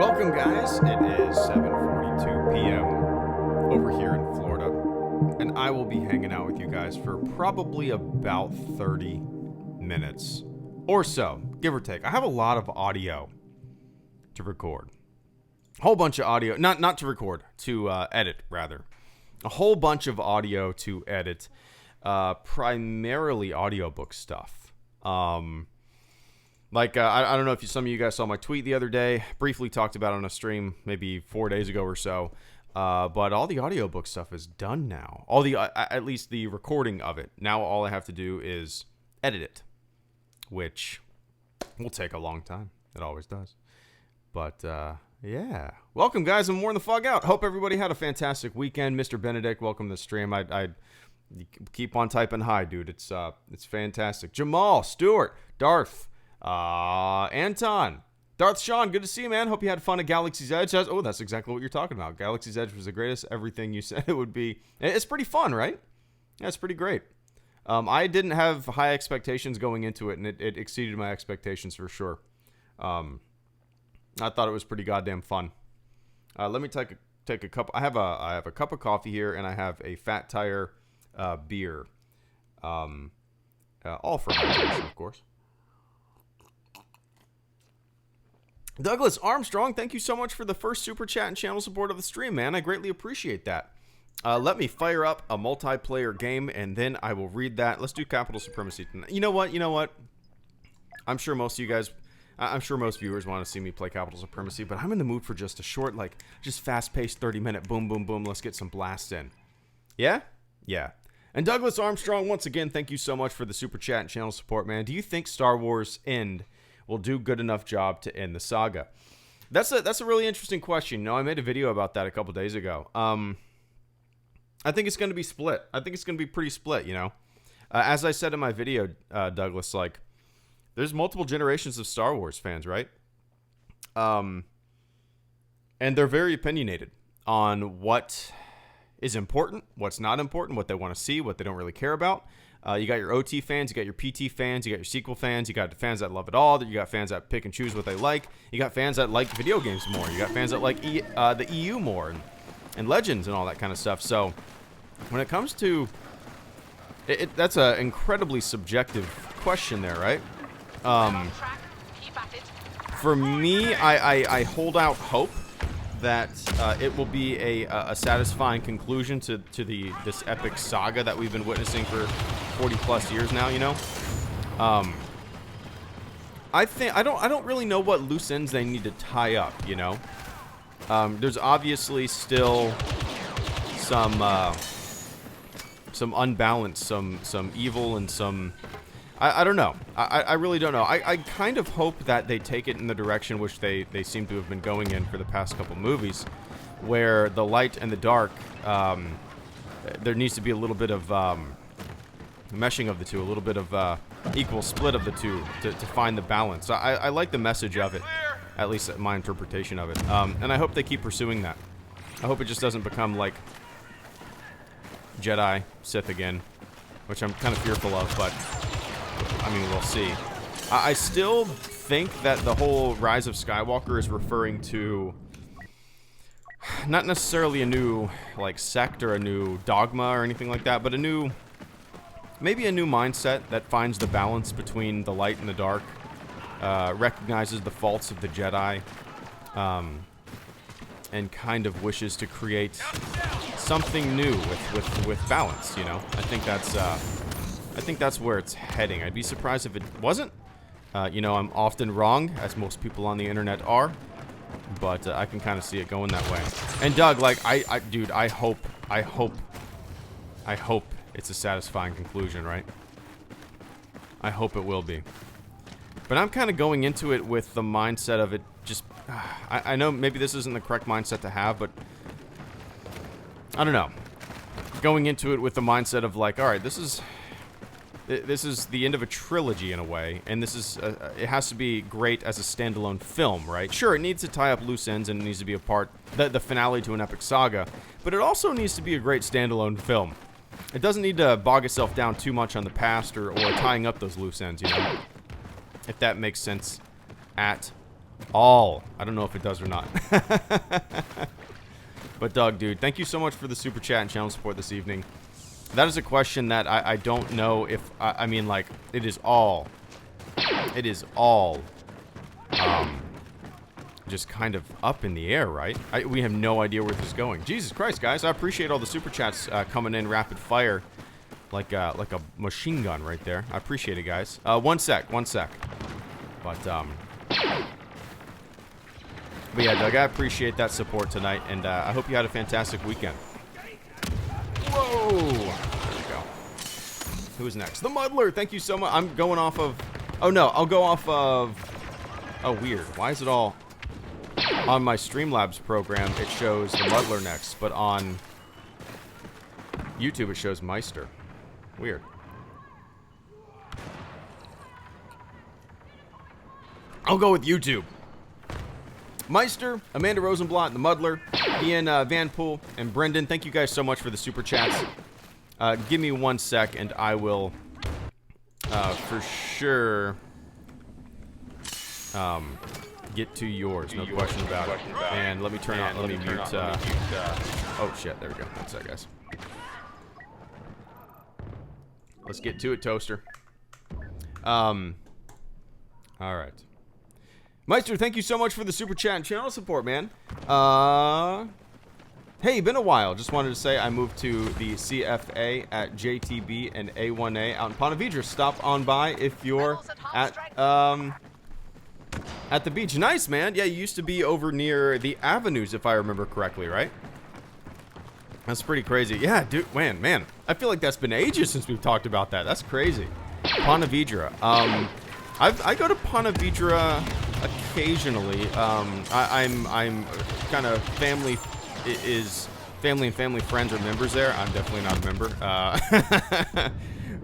Welcome, guys. It is 7:42 p.m. over here in Florida, and I will be hanging out with you guys for probably about 30 minutes or so, give or take. I have a lot of audio to record. A whole bunch of audio, not to record, to edit, rather. A whole bunch of audio to edit, primarily audiobook stuff. I don't know if some of you guys saw my tweet the other day. Briefly talked about it on a stream maybe 4 days ago or so. But all the audiobook stuff is done now. At least the recording of it. Now all I have to do is edit it, which will take a long time. It always does. But yeah, welcome, guys. I'm Warren the Fog Out. Hope everybody had a fantastic weekend. Mr. Benedict, welcome to the stream. I keep on typing hi, dude. It's fantastic. Jamal, Stuart, Darth. Anton, Darth Sean, good to see you, man. Hope you had fun at Galaxy's Edge. Oh, that's exactly what you're talking about. Galaxy's Edge was the greatest everything you said it would be. It's pretty fun, right? Yeah, it's pretty great. I didn't have high expectations going into it, and it exceeded my expectations for sure. I thought it was pretty goddamn fun. Let me take a cup. I have a cup of coffee here, and I have a Fat Tire beer. All for hydration, of course. Douglas Armstrong, thank you so much for the first super chat and channel support of the stream, man. I greatly appreciate that. Let me fire up a multiplayer game, and then I will read that. Let's do Capital Supremacy tonight. You know what? I'm sure most viewers want to see me play Capital Supremacy, but I'm in the mood for just a short, just fast-paced 30-minute boom, boom, boom. Let's get some blasts in. Yeah? Yeah. And Douglas Armstrong, once again, thank you so much for the super chat and channel support, man. Do you think Star Wars End will do good enough job to end the saga? That's a really interesting question. I made a video about that a couple days ago. I think it's going to be split. I think it's going to be pretty split, As I said in my video, Douglas, there's multiple generations of Star Wars fans, right? And they're very opinionated on what is important, what's not important, what they want to see, what they don't really care about. You got your OT fans, you got your PT fans, you got your sequel fans, you got the fans that love it all, you got fans that pick and choose what they like, you got fans that like video games more, you got fans that like the EU more, and Legends and all that kind of stuff. So when it comes to it, that's an incredibly subjective question there, right? For me, I hold out hope that it will be a satisfying conclusion to this epic saga that we've been witnessing for 40 plus years now. I don't really know what loose ends they need to tie up. There's obviously still some unbalance, some evil, and some. I don't know. I really don't know. I kind of hope that they take it in the direction which they seem to have been going in for the past couple movies, where the light and the dark, there needs to be a little bit of meshing of the two, a little bit of equal split of the two to find the balance. I like the message of it, at least my interpretation of it. And I hope they keep pursuing that. I hope it just doesn't become like Jedi, Sith again, which I'm kind of fearful of, but I mean, we'll see. I still think that the whole Rise of Skywalker is referring to not necessarily a new sect or a new dogma or anything like that, but maybe a new mindset that finds the balance between the light and the dark, recognizes the faults of the Jedi, and kind of wishes to create something new with balance. I think that's where it's heading. I'd be surprised if it wasn't. I'm often wrong, as most people on the internet are, but I can kind of see it going that way. And Doug, dude, I hope it's a satisfying conclusion, right? I hope it will be. But I'm kind of going into it with the mindset of it just. I know maybe this isn't the correct mindset to have, but I don't know. Going into it with the mindset of all right, this is the end of a trilogy in a way, and this is it has to be great as a standalone film, right? Sure, it needs to tie up loose ends and it needs to be the finale to an epic saga, but it also needs to be a great standalone film. It doesn't need to bog itself down too much on the past or tying up those loose ends, if that makes sense at All. I don't know if it does or not. But Doug, dude, thank you so much for the super chat and channel support this evening. That is a question that I don't know if... I mean, like, it is all... It is all... just kind of up in the air, right? We have no idea where this is going. Jesus Christ, guys. I appreciate all the super chats coming in rapid fire. Like a machine gun right there. I appreciate it, guys. One sec. But yeah, Doug, I appreciate that support tonight, and I hope you had a fantastic weekend. Whoa! There we go. Who's next? The Muddler! Thank you so much. I'm going off of... Oh, no. I'll go off of... Oh, weird. Why is it all... On my Streamlabs program, it shows the Muddler next, but on YouTube, it shows Meister. Weird. I'll go with YouTube. Meister, Amanda Rosenblatt, the Muddler, Ian Vanpool, and Brendan, thank you guys so much for the super chats. Give me 1 sec, and I will, for sure, get to yours, no question about it. And let me turn on, let me mute, oh shit, there we go. That's that, guys. Let's get to it, Toaster. Alright. Meister, thank you so much for the super chat and channel support, man. Hey, been a while. Just wanted to say I moved to the CFA at JTB and A1A out in Ponte Vedra. Stop on by if you're at the beach. Nice, man. Yeah, you used to be over near the Avenues, if I remember correctly, right? That's pretty crazy. Yeah, dude, man. I feel like that's been ages since we've talked about that. That's crazy. Ponte Vedra. I go to Ponte Vedra occasionally. I'm kind of family and family friends are members there. I'm definitely not a member.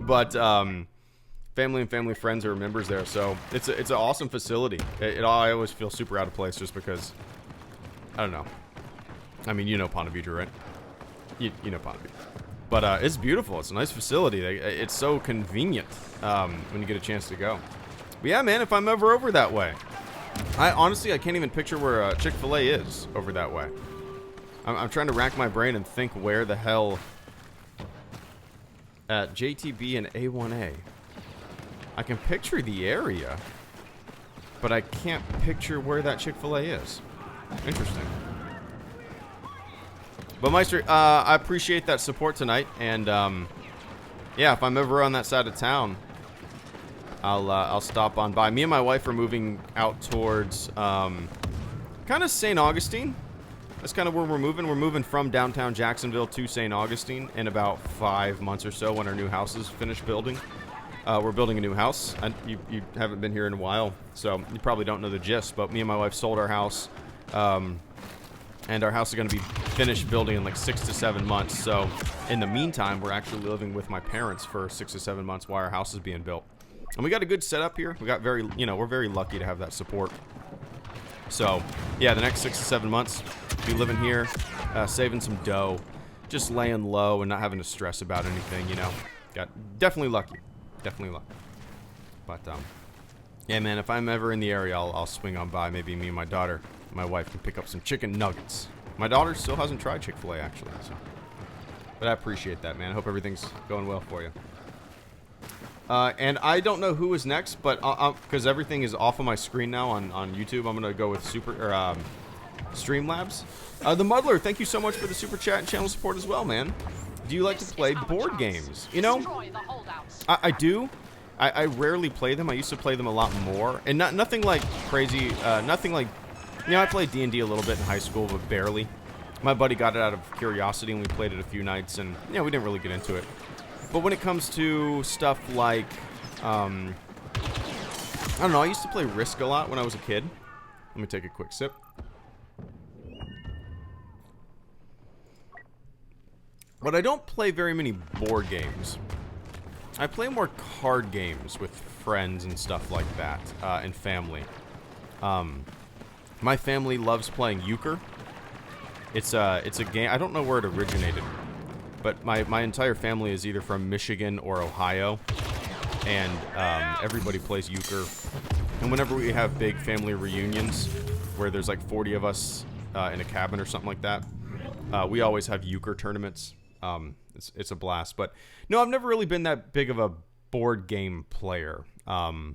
But family and family friends are members there, so it's an awesome facility. I always feel super out of place just because I don't know. I mean, you know Ponte Vedra, right? You know Ponte Vedra. But it's beautiful. It's a nice facility. It's so convenient when you get a chance to go. But yeah, man, if I'm ever over that way. Honestly, I can't even picture where Chick-fil-A is over that way. I'm trying to rack my brain and think where the hell at JTB and A1A. I can picture the area, but I can't picture where that Chick-fil-A is. Interesting. But Meister, I appreciate that support tonight, and yeah, if I'm ever on that side of town, I'll stop on by. Me and my wife are moving out towards kind of St. Augustine. That's kind of where we're moving. We're moving from downtown Jacksonville to St. Augustine in about 5 months or so when our new house is finished building. We're building a new house. You haven't been here in a while, so you probably don't know the gist, but me and my wife sold our house, and our house is going to be finished building in like 6 to 7 months. So in the meantime, we're actually living with my parents for 6 to 7 months while our house is being built. And we got a good setup here. We got we're very lucky to have that support. So yeah, the next 6 to 7 months, be living here, saving some dough, just laying low and not having to stress about anything, you know. Definitely lucky. Definitely lucky. But yeah, man, if I'm ever in the area, I'll swing on by. Maybe me and my daughter, my wife, can pick up some chicken nuggets. My daughter still hasn't tried Chick-fil-A, actually. So. But I appreciate that, man. I hope everything's going well for you. And I don't know who is next, but because everything is off of my screen now on YouTube, I'm gonna go with Streamlabs. The Muddler, thank you so much for the super chat and channel support as well, man. Do you like to play board games? You know, I do. I rarely play them. I used to play them a lot more, and nothing like crazy. Nothing like, you know, I played D&D a little bit in high school, but barely. My buddy got it out of curiosity, and we played it a few nights, and yeah, we didn't really get into it. But when it comes to stuff like, I don't know, I used to play Risk a lot when I was a kid. Let me take a quick sip. But I don't play very many board games. I play more card games with friends and stuff like that, and family. My family loves playing euchre. It's a game, I don't know where it originated, but my entire family is either from Michigan or Ohio, and everybody plays euchre And whenever we have big family reunions, where there's like 40 of us in a cabin or something like that, we always have euchre tournaments. It's a blast. But no, I've never really been that big of a board game player. The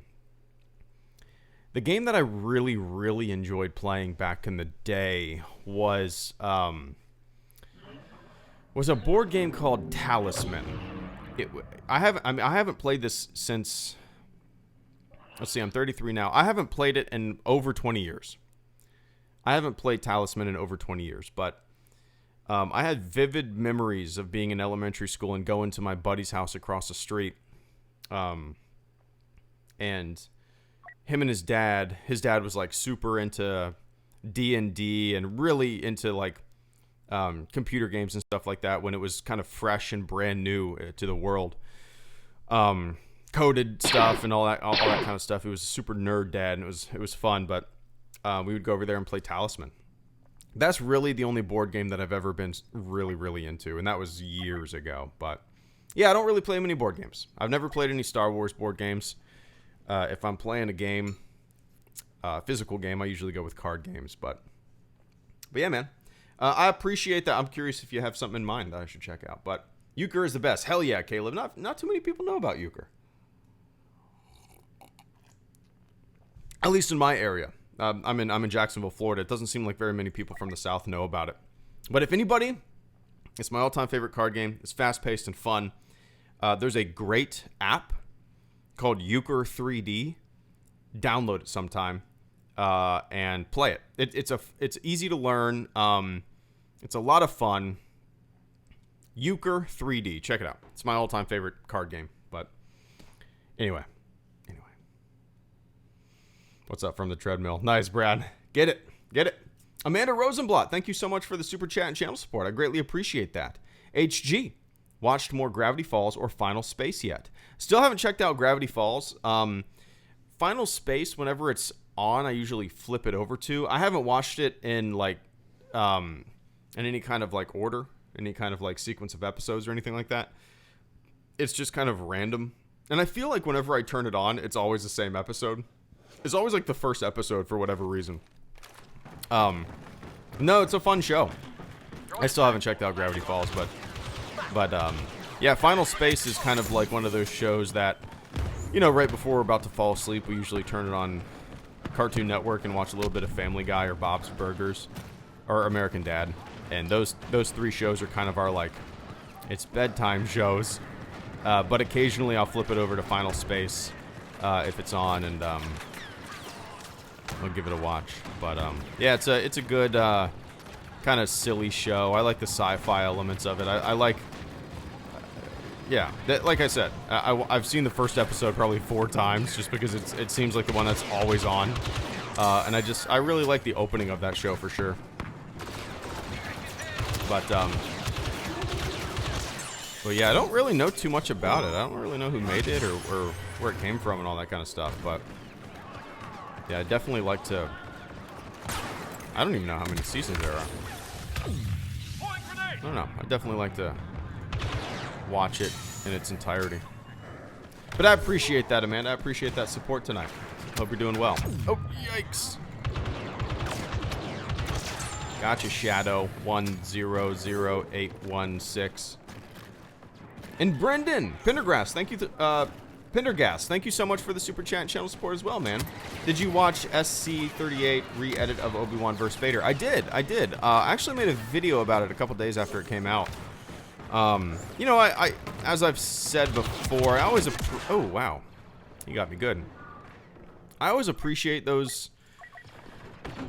game that I really, really enjoyed playing back in the day was a board game called Talisman. I haven't played this since. Let's see, I'm 33 now. I haven't played it in over 20 years. I haven't played Talisman in over 20 years, but I had vivid memories of being in elementary school and going to my buddy's house across the street. And him and his dad was like super into D&D and really into like computer games and stuff like that when it was kind of fresh and brand new to the world. Coded stuff and all that kind of stuff. It was a super nerd dad, and it was fun. But we would go over there and play Talisman. That's really the only board game that I've ever been really, really into, and that was years ago. But yeah, I don't really play many board games. I've never played any Star Wars board games. If I'm playing a game, physical game, I usually go with card games. But yeah, man, I appreciate that. I'm curious if you have something in mind that I should check out. But euchre is the best. Hell yeah, Caleb. Not too many people know about euchre. At least in my area. I'm in Jacksonville, Florida. It doesn't seem like very many people from the South know about it. But if anybody, it's my all-time favorite card game. It's fast-paced and fun. There's a great app called Euchre 3D. Download it sometime and play it. It's easy to learn. It's a lot of fun. Euchre 3D. Check it out. It's my all-time favorite card game. But anyway. What's up from the treadmill? Nice, Brad. Get it. Amanda Rosenblatt, thank you so much for the super chat and channel support. I greatly appreciate that. HG, watched more Gravity Falls or Final Space yet? Still haven't checked out Gravity Falls. Final Space, whenever it's on, I usually flip it over to. I haven't watched it in like in any kind of like order, any kind of like sequence of episodes or anything like that. It's just kind of random. And I feel like whenever I turn it on, it's always the same episode. It's always like the first episode for whatever reason. No, it's a fun show. I still haven't checked out Gravity Falls, but yeah, Final Space is kind of like one of those shows that, you know, right before we're about to fall asleep, we usually turn it on Cartoon Network and watch a little bit of Family Guy or Bob's Burgers or American Dad. And those three shows are kind of our like, it's bedtime shows. But occasionally I'll flip it over to Final Space if it's on, and I'll give it a watch. But yeah, it's a good kind of silly show. I like the sci-fi elements of it. I like, yeah, like I said, I've seen the first episode probably 4 times just because it seems like the one that's always on. And I really like the opening of that show for sure. But yeah, I don't really know too much about it. I don't really know who made it or where it came from and all that kind of stuff. But yeah, I definitely like to. I don't even know how many seasons there are. I don't know. I definitely like to watch it in its entirety. But I appreciate that, Amanda. I appreciate that support tonight. Hope you're doing well. Oh, yikes. Gotcha, Shadow 100816. And Brendan Pendergrass, thank you. Pendergast, thank you so much for the super chat and channel support as well, man. Did you watch SC38 re-edit of Obi-Wan vs. Vader? I did. I actually made a video about it a couple days after it came out. You know, I as I've said before, I always oh wow, you got me good. I always appreciate those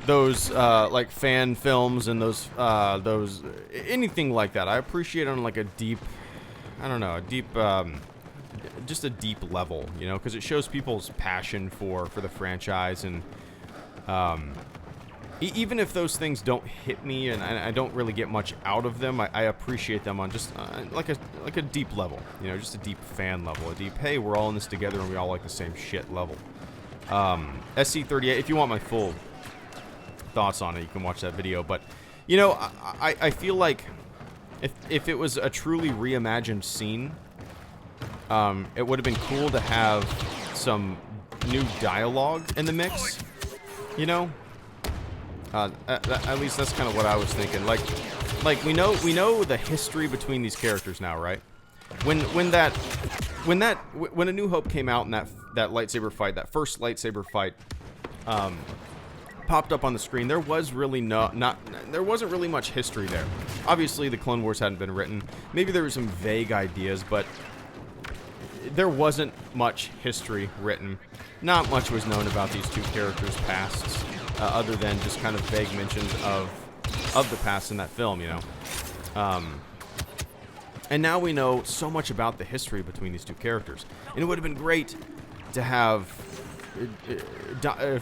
like fan films and those anything like that. I appreciate on like a deep, I don't know, a deep just a deep level, you know, because it shows people's passion for the franchise, and even if those things don't hit me and I don't really get much out of them, I appreciate them on just like a deep level, you know, just a deep fan level, a deep, hey, we're all in this together and we all like the same shit level. SC38, if you want my full thoughts on it, you can watch that video. But you know, I feel like if it was a truly reimagined scene, it would have been cool to have some new dialogue in the mix, you know. At least that's kind of what I was thinking. Like we know the history between these characters now, right? When A New Hope came out and that lightsaber fight, that first lightsaber fight, popped up on the screen, there was really there wasn't really much history there. Obviously, the Clone Wars hadn't been written. Maybe there were some vague ideas, but there wasn't much history written. Not much was known about these two characters' pasts, other than just kind of vague mentions of the past in that film, you know. And now we know so much about the history between these two characters. And it would have been great to have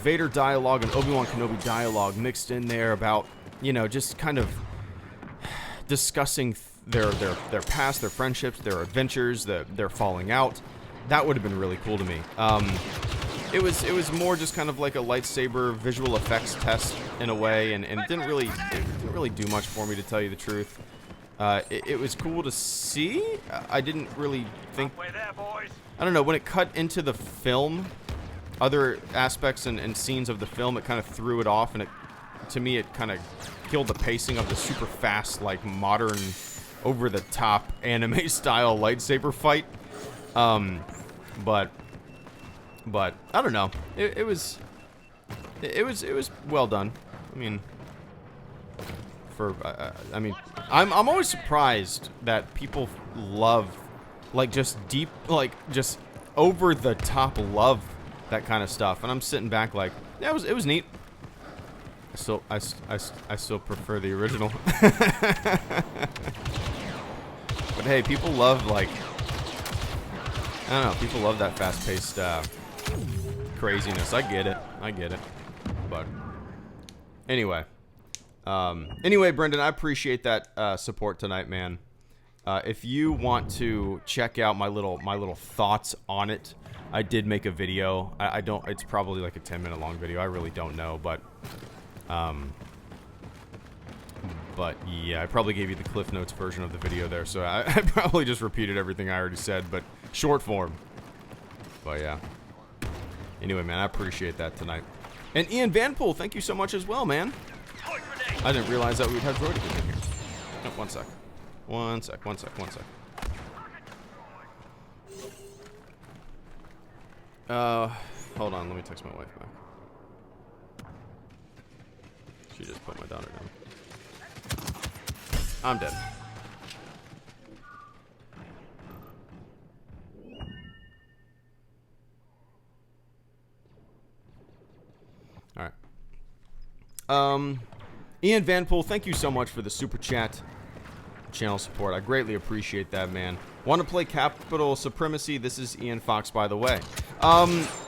Vader dialogue and Obi-Wan Kenobi dialogue mixed in there about, you know, just kind of discussing their past, their friendships, their adventures, their falling out. That would have been really cool to me. It was more just kind of like a lightsaber visual effects test in a way, and it didn't really do much for me, to tell you the truth. It was cool to see. I didn't really think. I don't know, when it cut into the film, other aspects and scenes of the film, it kind of threw it off, and to me it kind of killed the pacing of the super fast, like modern, over the top anime style lightsaber fight. But I don't know. It was well done. I mean, I'm always surprised that people love, like, just deep, like, just over the top love that kind of stuff, and I'm sitting back like, yeah, it was neat. I still prefer the original. But hey, people love, like, I don't know, people love that fast-paced craziness. I get it. But anyway, Brendan, I appreciate that support tonight, man. If you want to check out my little thoughts on it, I did make a video. I don't. It's probably like a 10-minute long video. I really don't know, but yeah, I probably gave you the Cliff Notes version of the video there, so I probably just repeated everything I already said, but short form. But yeah. Anyway, man, I appreciate that tonight. And Ian Vanpool, thank you so much as well, man. I didn't realize that we'd have Droidic in here. Oh, one sec. Hold on, let me text my wife back. She just put my daughter down. I'm dead. Alright. Ian Vanpool, thank you so much for the super chat channel support. I greatly appreciate that, man. Want to play Capital Supremacy? This is Ian Fox, by the way.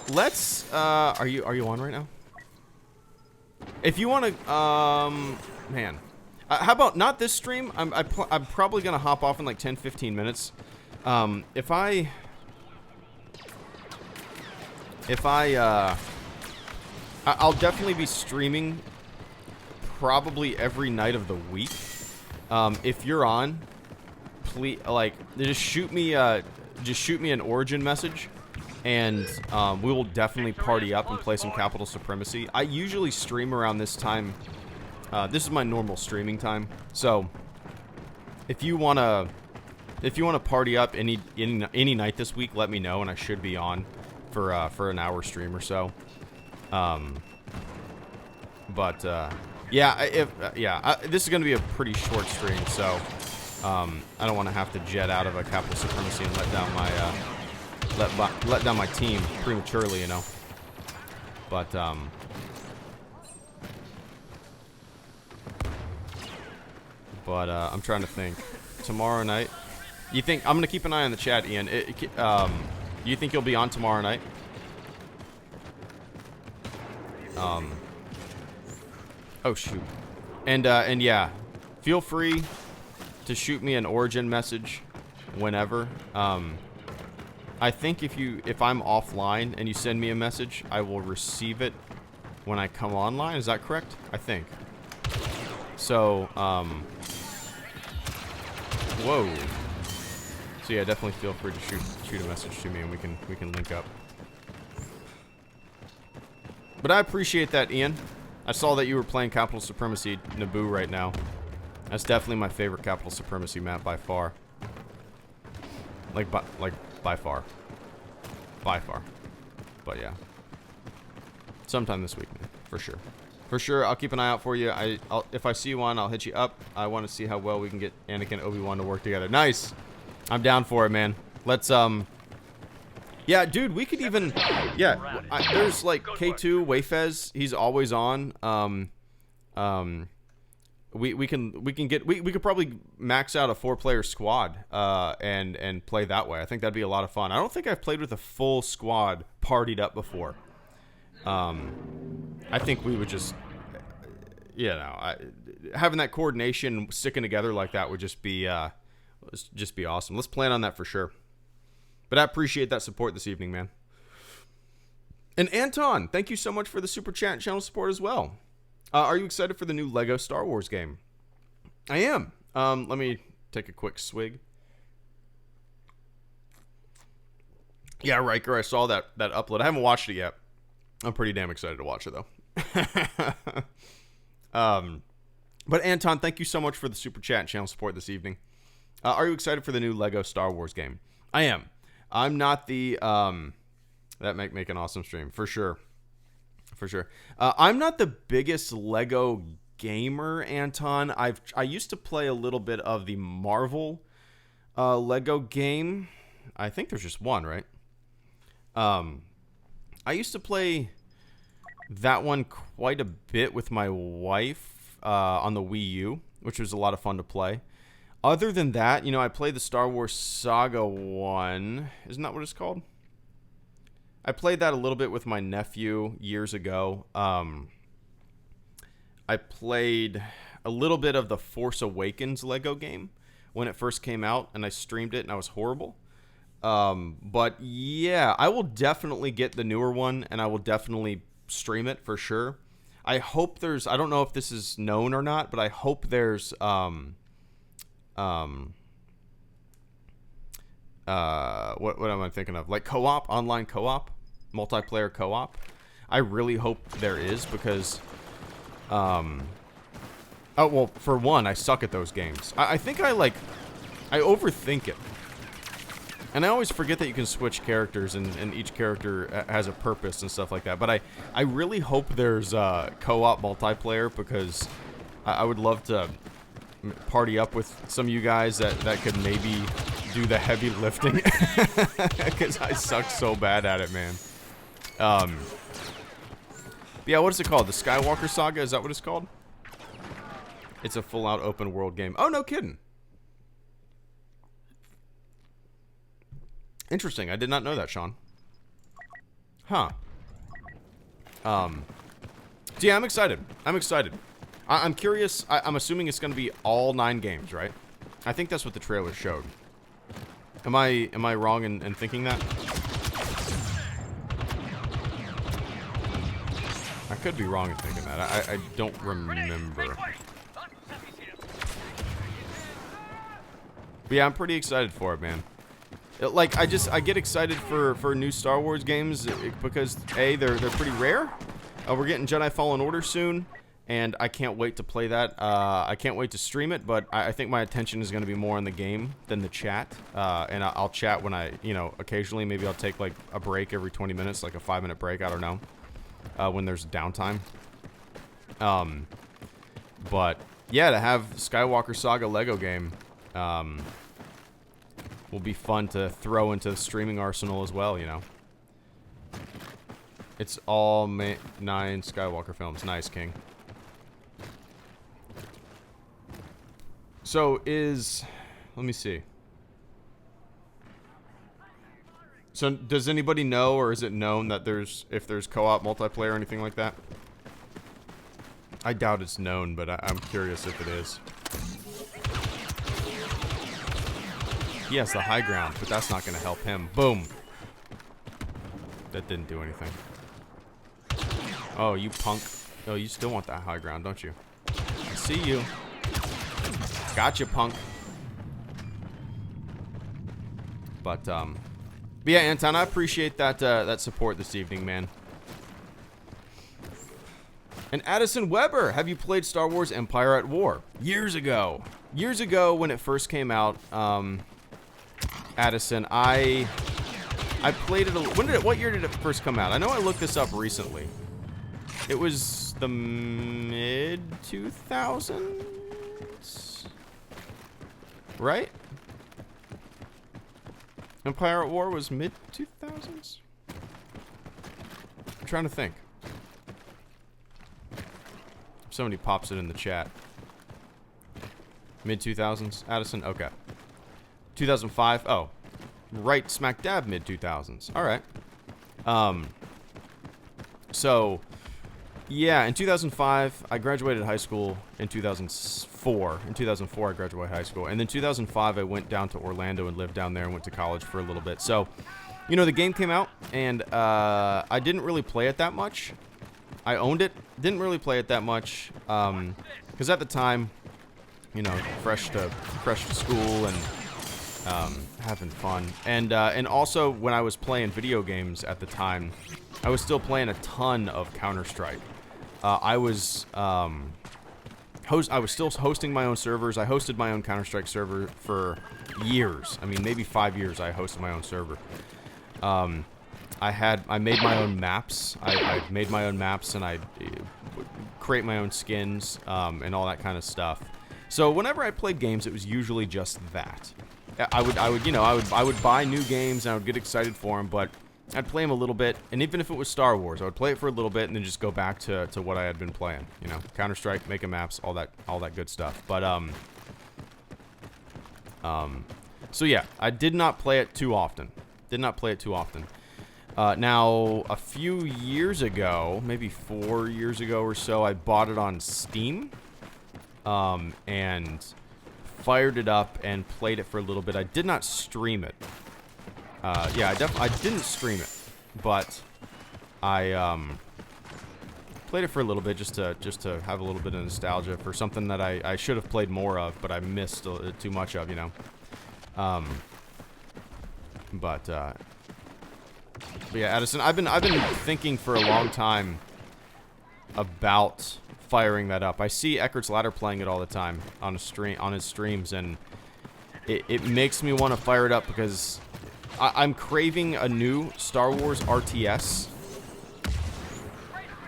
Let's are you on right now? If you want to man, how about not this stream? I'm probably gonna hop off in like 10-15 minutes. I'll definitely be streaming probably every night of the week. If you're on, please, like, just shoot me an Origin message, and we will definitely party up and play some Capital Supremacy. I usually stream around this time. This is my normal streaming time. So if you wanna party up any night this week, let me know, and I should be on for an hour stream or so. Yeah, this is gonna be a pretty short stream, so I don't want to have to jet out of a Capital Supremacy and let down my team prematurely, you know. But I'm trying to think. Tomorrow night, you think I'm gonna keep an eye on the chat, Ian? You think you'll be on tomorrow night? Oh shoot. And yeah, feel free to shoot me an Origin message whenever. I think if I'm offline and you send me a message, I will receive it when I come online. Is that correct? I think. So, whoa. So yeah, definitely feel free to shoot a message to me, and we can link up. But I appreciate that, Ian. I saw that you were playing Capital Supremacy Naboo right now. That's definitely my favorite Capital Supremacy map by far. Like by far. By far. But yeah. Sometime this week, man. For sure. For sure, I'll keep an eye out for you. If I see you on, I'll hit you up. I want to see how well we can get Anakin and Obi-Wan to work together. Nice. I'm down for it, man. Let's, yeah, dude, we could even, yeah, there's like K2, Wayfez, he's always on. We could probably max out a 4-player squad, and play that way. I think that'd be a lot of fun. I don't think I've played with a full squad partied up before. I think we would just, you know, having that coordination, sticking together like that would just be awesome. Let's plan on that for sure. But I appreciate that support this evening, man. And Anton, thank you so much for the super chat and channel support as well. Are you excited for the new Lego Star Wars game? I am. Let me take a quick swig. Yeah, Riker, I saw that upload. I haven't watched it yet. I'm pretty damn excited to watch it, though. But Anton, thank you so much for the super chat and channel support this evening. Are you excited for the new Lego Star Wars game? I am. I'm not the, that make an awesome stream, for sure. For sure. I'm not the biggest Lego gamer, Anton. I used to play a little bit of the Marvel Lego game. I think there's just one, right? I used to play that one quite a bit with my wife on the Wii U, which was a lot of fun to play. Other than that, you know, I played the Star Wars Saga one. Isn't that what it's called? I played that a little bit with my nephew years ago. I played a little bit of the Force Awakens Lego game when it first came out, and I streamed it, and I was horrible. But yeah, I will definitely get the newer one, and I will definitely stream it for sure. I hope there's, I don't know if this is known or not, but I hope there's, what am I thinking of? Like co-op, online co-op, multiplayer co-op. I really hope there is because, oh, well, for one, I suck at those games. I think I overthink it. And I always forget that you can switch characters and each character has a purpose and stuff like that. But I really hope there's co-op multiplayer because I would love to party up with some of you guys that could maybe do the heavy lifting. Because I suck so bad at it, man. Yeah, what is it called? The Skywalker Saga? Is that what it's called? It's a full-out open world game. Oh, no kidding. Interesting. I did not know that, Sean. Huh. So yeah, I'm excited. I'm excited. I'm curious. I'm assuming it's going to be all 9 games, right? I think that's what the trailer showed. Am I wrong in thinking that? I could be wrong in thinking that. I don't remember. But yeah, I'm pretty excited for it, man. Like, I get excited for new Star Wars games because A, they're pretty rare. We're getting Jedi Fallen Order soon, and I can't wait to play that. I can't wait to stream it, but I think my attention is going to be more on the game than the chat. And I'll chat when occasionally, maybe I'll take like a break every 20 minutes, like a 5-minute break, I don't know, when there's downtime. But yeah, to have Skywalker Saga Lego game, will be fun to throw into the streaming arsenal as well, you know. It's all 9 Skywalker films. Nice, King. So let me see. So does anybody know, or is it known that if there's co-op multiplayer or anything like that? I doubt it's known, but I'm curious if it is. He has the high ground, but that's not going to help him. Boom. That didn't do anything. Oh, you punk. Oh, you still want that high ground, don't you? I see you. Gotcha, punk. But yeah, Anton, I appreciate that support this evening, man. And Addison Weber, have you played Star Wars Empire at War? Years ago. Years ago when it first came out, Addison, I played it what year did it first come out? I know I looked this up recently. It was the mid-2000s? Right? Empire at War was mid-2000s? I'm trying to think. Somebody pops it in the chat. Mid-2000s? Addison? Okay. 2005? Oh. Right smack dab mid-2000s. Alright. So, yeah, in 2005, I graduated high school in 2004. In 2004, I graduated high school. And then 2005, I went down to Orlando and lived down there and went to college for a little bit. So, you know, the game came out, and I didn't really play it that much. I owned it, didn't really play it that much, because at the time, you know, fresh to school and having fun, and also when I was playing video games at the time, I was still playing a ton of Counter-Strike. I was still hosting my own servers. I hosted my own Counter-Strike server for years. I mean, maybe 5 years. I hosted my own server. I made my own maps. I made my own maps, and I create my own skins, and all that kind of stuff. So whenever I played games, it was usually just that. I would buy new games, and I would get excited for them, but I'd play them a little bit, and even if it was Star Wars, I would play it for a little bit, and then just go back to what I had been playing. You know, Counter-Strike, making maps, all that good stuff. But so yeah, I did not play it too often. Now, a few years ago, maybe 4 years ago or so, I bought it on Steam, and fired it up and played it for a little bit. I did not stream it. Yeah, I didn't stream it, but I played it for a little bit just to have a little bit of nostalgia for something that I should have played more of, but I missed too much of, you know. But yeah, Addison, I've been thinking for a long time about firing that up. I see Eckert's Ladder playing it all the time on his streams, and it makes me want to fire it up because I'm craving a new Star Wars RTS,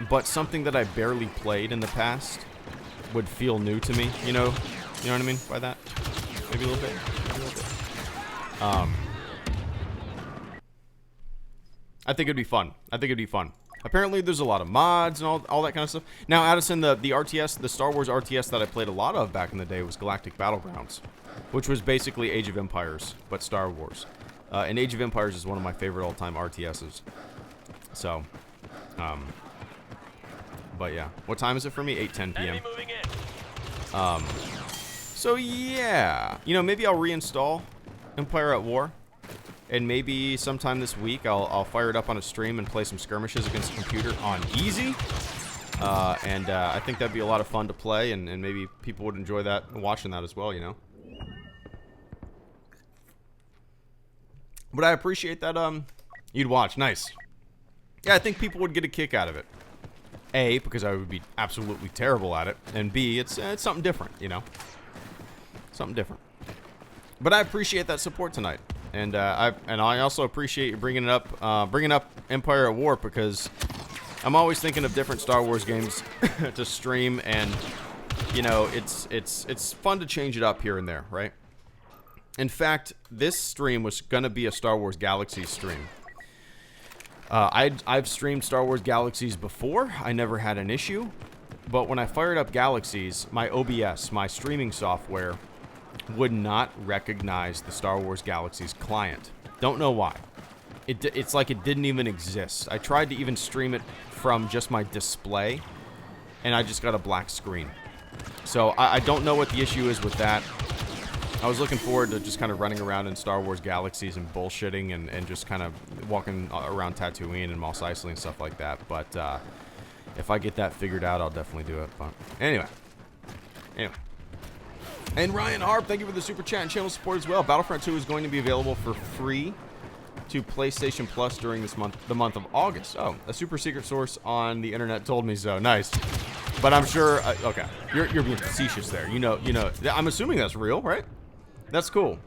but something that I barely played in the past would feel new to me. You know what I mean by that? Maybe a little bit. I think it'd be fun. Apparently, there's a lot of mods and all that kind of stuff. Now, Addison, the RTS, the Star Wars RTS that I played a lot of back in the day was Galactic Battlegrounds, which was basically Age of Empires, but Star Wars. And Age of Empires is one of my favorite all-time RTSs. So, but yeah. What time is it for me? 8:10 p.m. So yeah. You know, maybe I'll reinstall Empire at War. And maybe sometime this week, I'll fire it up on a stream and play some skirmishes against a computer on easy. And I think that'd be a lot of fun to play, and maybe people would enjoy that, watching that as well, you know. But I appreciate that you'd watch. Nice. Yeah, I think people would get a kick out of it. A, because I would be absolutely terrible at it, and B, it's something different, you know. Something different. But I appreciate that support tonight. And I also appreciate you bringing up Empire at War, because I'm always thinking of different Star Wars games to stream, and you know, it's fun to change it up here and there, right? In fact, this stream was gonna be a Star Wars Galaxies stream. I've streamed Star Wars Galaxies before. I never had an issue, but when I fired up Galaxies, my OBS, my streaming software, would not recognize the Star Wars Galaxies client. Don't know why. It's like it didn't even exist. I tried to even stream it from just my display, and I just got a black screen. So I don't know what the issue is with that. I was looking forward to just kind of running around in Star Wars Galaxies and bullshitting and just kind of walking around Tatooine and Mos Eisley and stuff like that. But if I get that figured out, I'll definitely do it. But anyway. And Ryan Harp, thank you for the super chat and channel support as well. Battlefront 2 is going to be available for free to PlayStation Plus during this month, the month of August. Oh, a super secret source on the internet told me so. Nice. But I'm sure. Okay, you're being facetious there. You know. I'm assuming that's real, right? That's cool.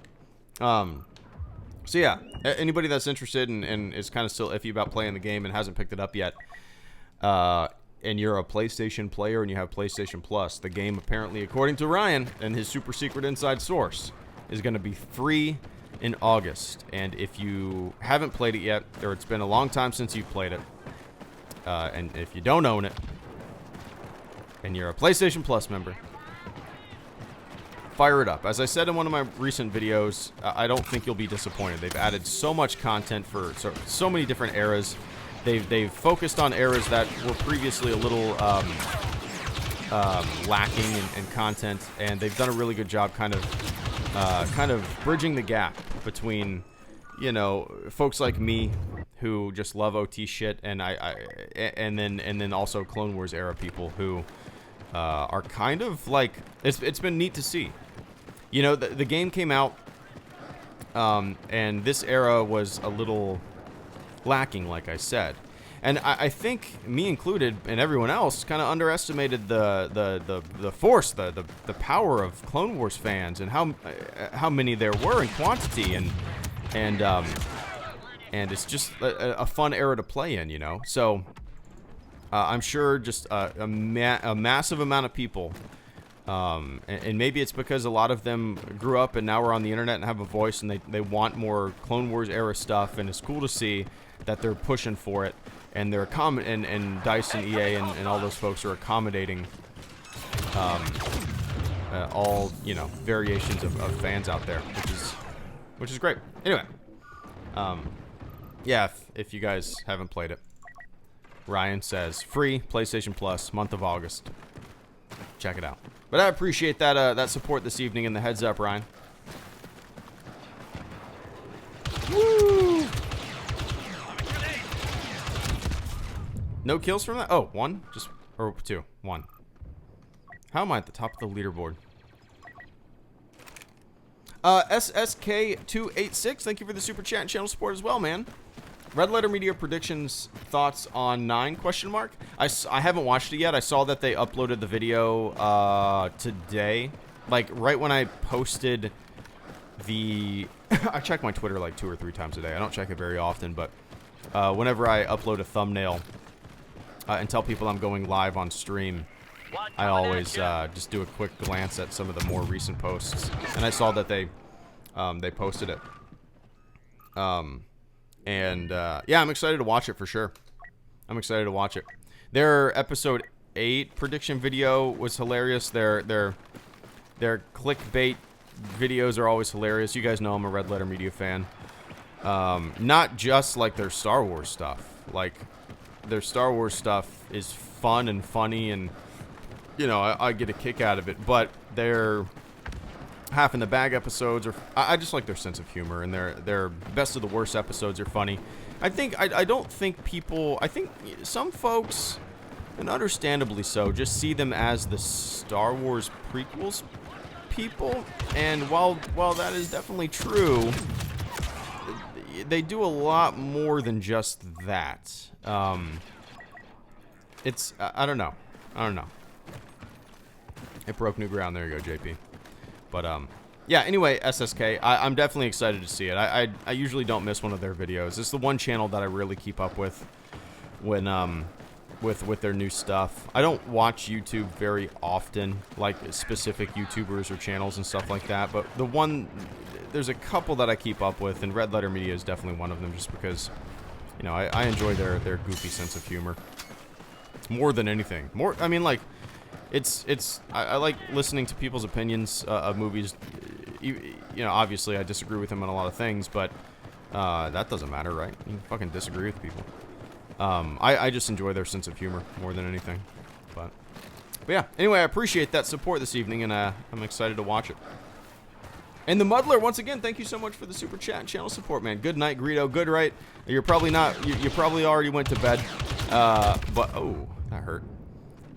So yeah, anybody that's interested and is kind of still iffy about playing the game and hasn't picked it up yet, and you're a PlayStation player and you have PlayStation Plus, the game apparently, according to Ryan and his super secret inside source, is going to be free in August. And if you haven't played it yet, or it's been a long time since you've played it, and if you don't own it, and you're a PlayStation Plus member, fire it up. As I said in one of my recent videos, I don't think you'll be disappointed. They've added so much content for so many different eras. They've focused on eras that were previously a little lacking in content, and they've done a really good job kind of bridging the gap between, you know, folks like me who just love OT shit, and and then also Clone Wars era people who are kind of like, it's been neat to see. You know, the game came out, and this era was a little lacking, like I said. And I think, me included, and everyone else, kind of underestimated the force, the power of Clone Wars fans, and how many there were in quantity, and it's just a fun era to play in, you know. So I'm sure just a massive amount of people, and maybe it's because a lot of them grew up and now are on the internet and have a voice, and they want more Clone Wars era stuff, and it's cool to see that they're pushing for it, and they're and DICE and EA and all those folks are accommodating all, you know, variations of fans out there, which is great. Anyway, yeah, if you guys haven't played it, Ryan says free PlayStation Plus, month of August. Check it out. But I appreciate that support this evening, and the heads up, Ryan. Woo! No kills from that? Oh, one? Just, or two. One. How am I at the top of the leaderboard? SSK286, thank you for the super chat and channel support as well, man. Red Letter Media predictions, thoughts on 9, question mark? I haven't watched it yet. I saw that they uploaded the video today. Like, right when I posted the... I check my Twitter like 2 or 3 times a day. I don't check it very often, but whenever I upload a thumbnail and tell people I'm going live on stream, I always just do a quick glance at some of the more recent posts. And I saw that they posted it. Yeah, I'm excited to watch it for sure. I'm excited to watch it. Their episode 8 prediction video was hilarious. Their clickbait videos are always hilarious. You guys know I'm a Red Letter Media fan. Not just like their Star Wars stuff. Like, their Star Wars stuff is fun and funny, and, you know, I get a kick out of it. But their half in the bag episodes are, I just like their sense of humor, and their best of the worst episodes are funny. I think I don't think people, I think some folks, and understandably so, just see them as the Star Wars prequels people. And while that is definitely true, they do a lot more than just that. It's I don't know. It broke new ground. There you go, JP. But yeah, anyway, SSK, I'm definitely excited to see it. I usually don't miss one of their videos. It's the one channel that I really keep up with when with their new stuff. I don't watch YouTube very often, like specific YouTubers or channels and stuff like that, but there's a couple that I keep up with, and Red Letter Media is definitely one of them, just because, you know, I enjoy their goofy sense of humor more than anything. I mean, like, I like listening to people's opinions of movies. You know, obviously I disagree with them on a lot of things, but that doesn't matter, right? You can fucking disagree with people. I just enjoy their sense of humor more than anything. But yeah, anyway, I appreciate that support this evening, and I'm excited to watch it. And the Muddler, once again, thank you so much for the super chat and channel support, man. Good night, Greedo. Good, right? You're probably not, you probably already went to bed. But, oh, that hurt.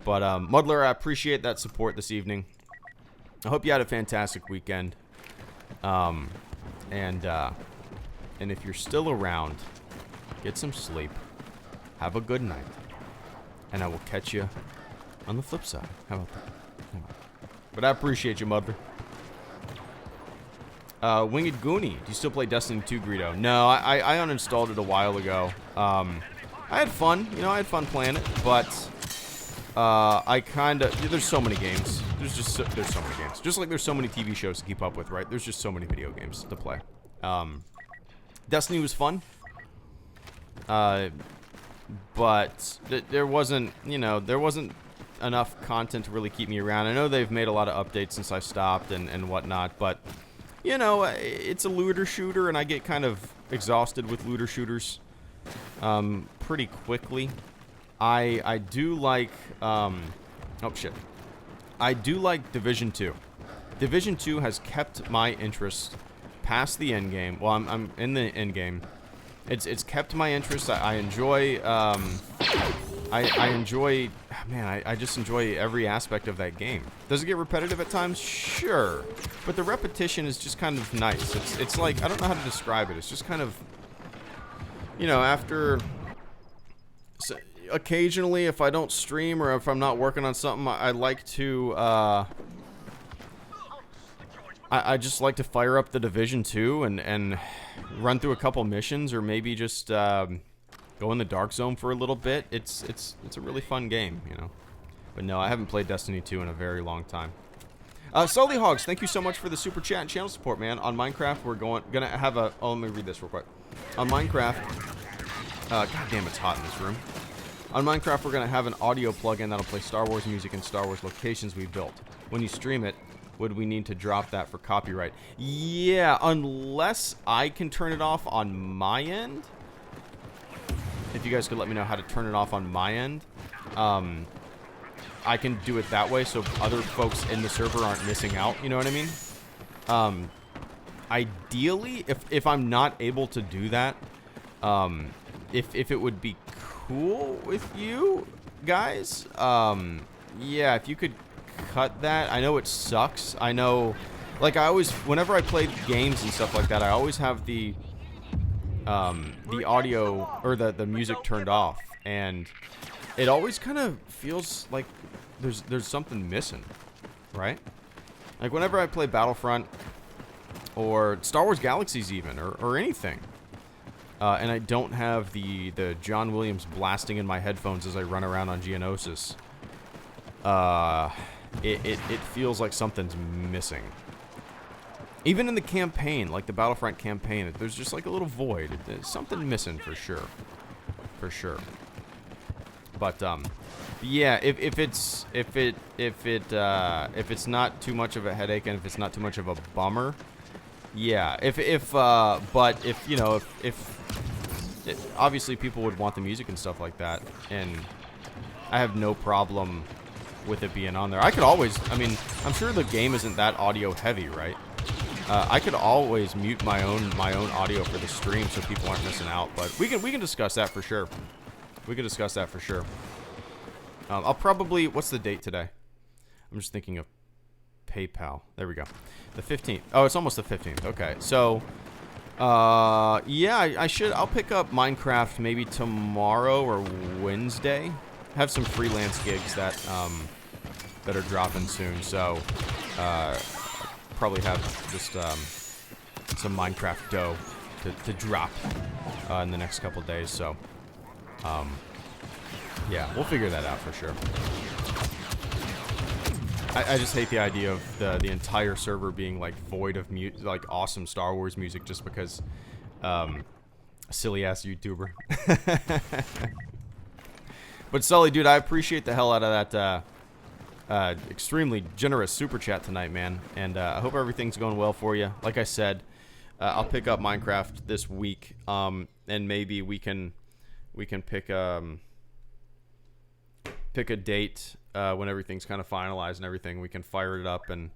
But, Muddler, I appreciate that support this evening. I hope you had a fantastic weekend. And if you're still around, get some sleep. Have a good night. And I will catch you On the flip side. How about that? But I appreciate you, mother. Winged Goonie. Do you still play Destiny 2, Greedo? No, I uninstalled it a while ago. I had fun. You know, I had fun playing it, but I kind of... There's so many games. There's so many games. Just like there's so many TV shows to keep up with, right? There's just so many video games to play. Destiny was fun. But there wasn't, you know, there wasn't enough content to really keep me around. I know they've made a lot of updates since I stopped and whatnot, but, you know, it's a looter shooter, and I get kind of exhausted with looter shooters pretty quickly. I do like, oh shit. I do like Division 2. Division 2 has kept my interest past the end game. Well, I'm in the end game. It's kept my interest. I enjoy, I enjoy, man, I just enjoy every aspect of that game. Does it get repetitive at times? Sure. But the repetition is just kind of nice. It's like, I don't know how to describe it. It's just kind of, you know, after... So, occasionally, if I don't stream or if I'm not working on something, I like to, I just like to fire up the Division 2 and run through a couple missions, or maybe just go in the Dark Zone for a little bit. It's a really fun game, you know. But no, I haven't played Destiny 2 in a very long time. Sully Hogs, thank you so much for the super chat and channel support, man. On Minecraft, we're gonna have a... Oh, let me read this real quick. On Minecraft... God damn, it's hot in this room. On Minecraft, we're going to have an audio plugin that'll play Star Wars music and Star Wars locations we built. When you stream it, would we need to drop that for copyright? Yeah, unless I can turn it off on my end. If you guys could let me know how to turn it off on my end. I can do it that way so other folks in the server aren't missing out, you know what I mean? Ideally, if I'm not able to do that, if it would be cool with you guys, yeah, if you could cut that. I know it sucks. I know, like, I always, whenever I play games and stuff like that, I always have the audio or the music turned off, and it always kind of feels like there's something missing, right? Like whenever I play Battlefront or Star Wars Galaxies even, or anything, and I don't have the John Williams blasting in my headphones as I run around on Geonosis, it feels like something's missing. Even in the campaign, like the Battlefront campaign, there's just like a little void. There's something missing for sure. For sure. But yeah, if it's not too much of a headache and if it's not too much of a bummer, yeah. But if you know, obviously people would want the music and stuff like that, and I have no problem with it being on there. I could always, I mean, I'm sure the game isn't that audio heavy, right? I could always mute my own audio for the stream so people aren't missing out. But we can discuss that for sure. We can discuss that for sure. I'll probably, what's the date today? I'm just thinking of PayPal. There we go. The 15th. Oh, it's almost the 15th. Okay. So, yeah, I'll pick up Minecraft maybe tomorrow or Wednesday. Have some freelance gigs that are dropping soon. So, probably have just some Minecraft dough to drop in the next couple days. So, yeah, we'll figure that out for sure. I just hate the idea of the entire server being like void of like awesome Star Wars music just because silly ass YouTuber. But Sully, dude, I appreciate the hell out of that extremely generous super chat tonight, man. And I hope everything's going well for you. Like I said, I'll pick up Minecraft this week, and maybe we can pick a date when everything's kind of finalized and everything. We can fire it up, and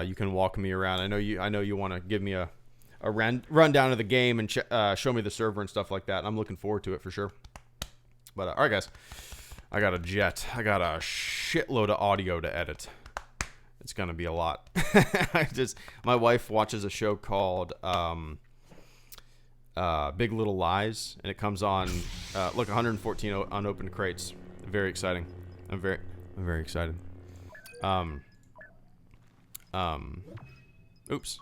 you can walk me around. I know you want to give me a rundown of the game and show me the server and stuff like that. I'm looking forward to it for sure. But all right, guys, I got a jet. I got a shitload of audio to edit. It's gonna be a lot. My wife watches a show called Big Little Lies, and it comes on look, 114 unopened crates. Very exciting. I'm I'm very excited. Oops.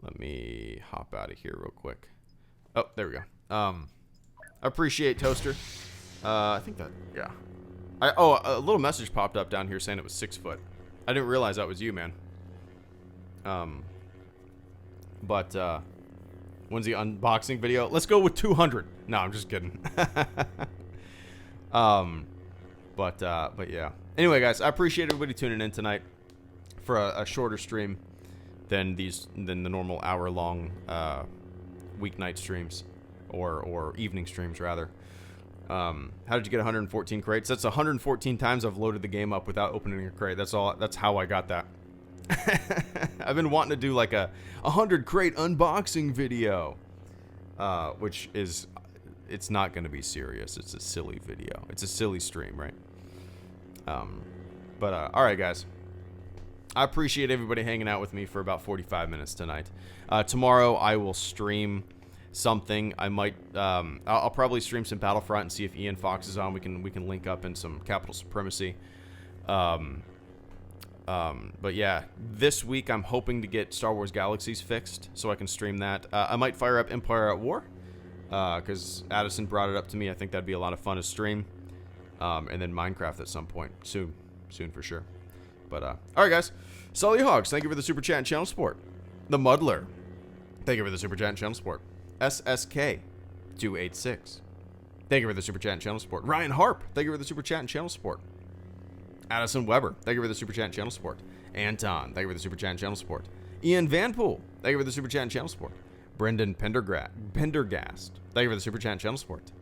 Let me hop out of here real quick. Oh, there we go. Appreciate Toaster. I think that, yeah. Oh, a little message popped up down here saying it was 6 foot. I didn't realize that was you, man. But when's the unboxing video? Let's go with 200. No, I'm just kidding. But yeah. Anyway, guys, I appreciate everybody tuning in tonight for a shorter stream than the normal hour-long weeknight streams or evening streams rather. How did you get 114 crates? That's 114 times I've loaded the game up without opening a crate. That's how I got that. I've been wanting to do like a 100 crate unboxing video, which is, it's not going to be serious. It's a silly video. It's a silly stream, right? All right, guys. I appreciate everybody hanging out with me for about 45 minutes tonight. Tomorrow I will stream something. I might, I'll probably stream some Battlefront and see if Ian Fox is on. We can link up in some Capital Supremacy. But yeah, this week I'm hoping to get Star Wars Galaxies fixed so I can stream that. I might fire up Empire at War, because Addison brought it up to me. I think that'd be a lot of fun to stream. And then Minecraft at some point soon for sure. But all right, guys. Sully Hogs, thank you for the super chat and channel support. The Muddler, thank you for the super chat and channel support. SSK 286, thank you for the super chat and channel support. Ryan Harp, thank you for the super chat and channel support. Addison Weber, thank you for the super chat and channel support. Anton, thank you for the super chat and channel support. Ian Vanpool, thank you for the super chat and channel support. Brendan Pendergast, thank you for the super chat and channel support.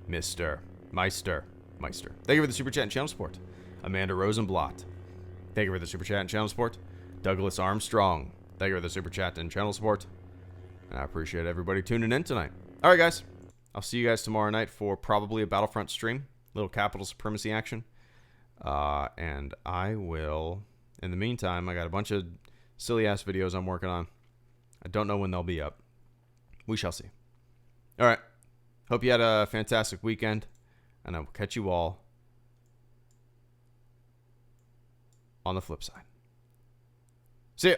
Mr. Meister, thank you for the super chat and channel support. Amanda Rosenblatt, thank you for the super chat and channel support. Douglas Armstrong, thank you for the super chat and channel support. And I appreciate everybody tuning in tonight. All right, guys. I'll see you guys tomorrow night for probably a Battlefront stream. Little Capital Supremacy action. And I will, in the meantime, I got a bunch of silly-ass videos I'm working on. I don't know when they'll be up. We shall see. All right. Hope you had a fantastic weekend. And I will catch you all on the flip side. See ya.